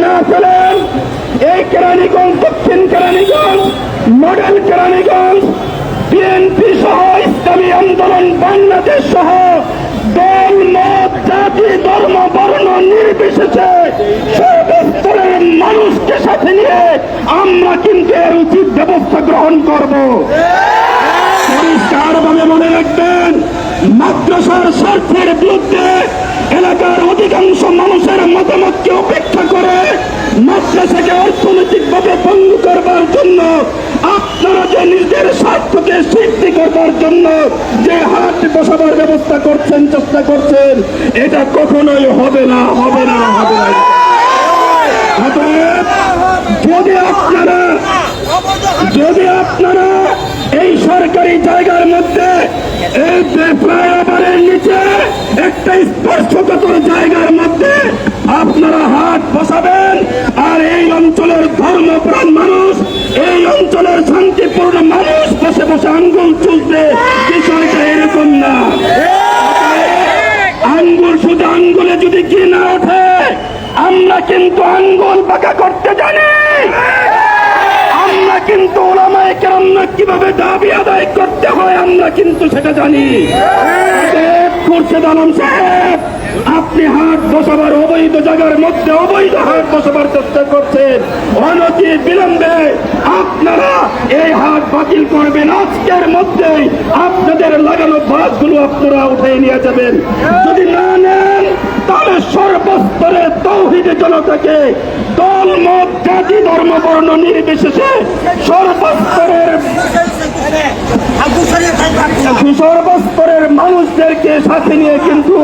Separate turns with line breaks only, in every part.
না ফেলেন, এই কেরানীগঞ্জ, দক্ষিণ কেরানীগঞ্জ, মডেল কেরানীগঞ্জ, বিএনপি সহ ইসলামী আন্দোলন বাংলাদেশ সহ দল, মত, জাতি, ধর্ম, বর্ণ নির্বিশেষে সর্বস্তরের মানুষকে সাথে নিয়ে আমরা কিন্তু এর উচিত ব্যবস্থা গ্রহণ করব। পরিষ্কারভাবে মনে রাখবেন, মাদ্রাসার স্বার্থের বিরুদ্ধে এলাকার অধিকাংশ মানুষের মতামতকে উপেক্ষা করে মাদ্রাসাকে অর্থনৈতিকভাবে ভঙ্গ করবার জন্য আপনারা যে নিজেদের স্বার্থকে সিদ্ধি করবার জন্য যে হাট বসাবার ব্যবস্থা করছেন, চেষ্টা করছেন, এটা কখনোই হবে না, হবে না, হবে না। যদি আপনারা এই সরকারি জায়গার মধ্যে এই ফ্লাইওভারের নিচে একটা স্পর্শকাতর জায়গার মধ্যে আপনারা হাট বসাবেন, আর এই অঞ্চলের ধর্মপ্রাণ মানুষ, এই অঞ্চলের শান্তিপূর্ণ মানুষ বসে বসে আঙ্গুল চুলবে, বিষয়টা এরকম না। আঙ্গুল শুধু আঙ্গুলে যদি কি না ওঠে, আমরা কিন্তু আঙ্গুল বাঁকা করতে জানি। আমরা কিন্তু ওলামায়ে কেরামরা কিভাবে দাবি আদায় করতে হয় আমরা কিন্তু সেটা জানি। খুরশেদ আলম সাহেব, আপনি হাট বসাবার অবৈধ জায়গার মধ্যে অবৈধ হাট বসাবার চেষ্টা করছেন, অনতি বিলম্বে আপনারা এই হাট বাতিল করবেন। আজকের মধ্যেই আপনাদের লাগানো বাসগুলো আপনারা উঠে নিয়ে যাবেন। যদি না নেন তাহলে সর্বস্তরের তাওহীদের জনতাকে দল, মত, জাতি, ধর্ম, বর্ণ নির্বিশেষে সর্বস্তরের মানুষদেরকে সাথে নিয়ে কিন্তু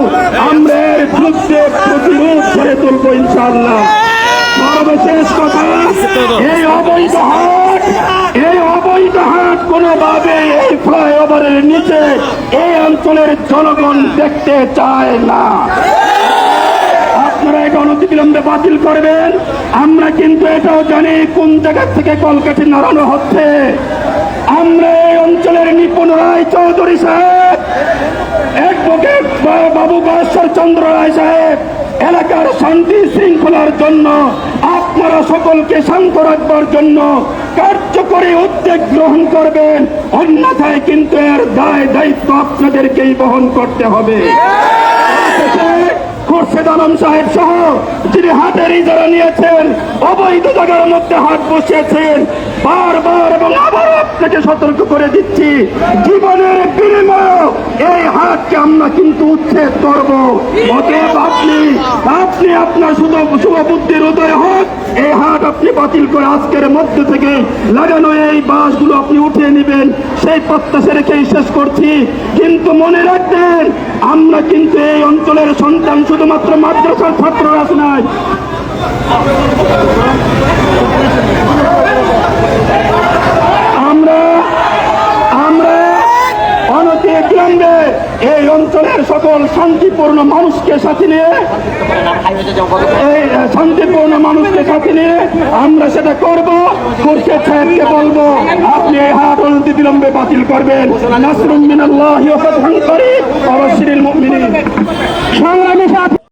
আমরা এর বিরুদ্ধে প্রতিরোধ করে তুলবো ইনশাআল্লাহ। সর্বশেষ কথা, এই অবৈধ হাট কোনোভাবে এই ফ্লাইওভারের নিচে এই অঞ্চলের জনগণ দেখতে চায় না। আপনারা এটা অনতিবিলম্বে বাতিল করবেন। আমরা কিন্তু এটাও জানি কোন জায়গা থেকে কলকাঠি নাড়ানো হচ্ছে। আমরা এই অঞ্চলের নিপুণ রায় চৌধুরী সাহেব, অ্যাডভোকেট বাবু বাসর চন্দ্র রায় সাহেব, এলাকার শান্তি শৃঙ্খলার জন্য আপনারা সকলকে শান্ত রাখবার জন্য কার্যকরী উদ্যোগ গ্রহণ করবেন, অন্যথায় কিন্তু এর দায় দায়িত্ব আপনাদেরকেই বহন করতে হবে। খুরশেদ আলম সাহেব সহ যিনি হাটের ইজারা নিয়েছেন, অবৈধ জায়গার মধ্যে হাট বসিয়েছেন, বারবার এবং আবার আপনাকে সতর্ক করে দিচ্ছি, জীবনের বিনিময়ে এই হাটকে আমরা কিন্তু উচ্ছেদ করব। অতএব আপনি আপনার শুভ বুদ্ধির উদয় হোক, এই হাট আপনি বাতিল করে আজকের মধ্যে থেকে লাগানো এই বাসগুলো আপনি উঠিয়ে নেবেন, সেই প্রত্যাশা রেখেই শেষ করছি। কিন্তু মনে রাখবেন, আমরা কিন্তু এই অঞ্চলের সন্তান শুধুমাত্র মাদ্রাসার ছাত্ররা নয়, আমরা অনতিবিলম্বে এই অঞ্চলের সকল শান্তিপূর্ণ মানুষকে সাথে নিয়ে আমরা সেটা করব। খুরশেদ সাহেবকে বলবো, আপনি এই হাট অনতিবিলম্বে বাতিল করবেন। নাসরুম মিনাল্লাহি ওয়া ফাতহুন করিব ওয়া বাশশিরিল মুমিনিন। সংগ্রামী সাথী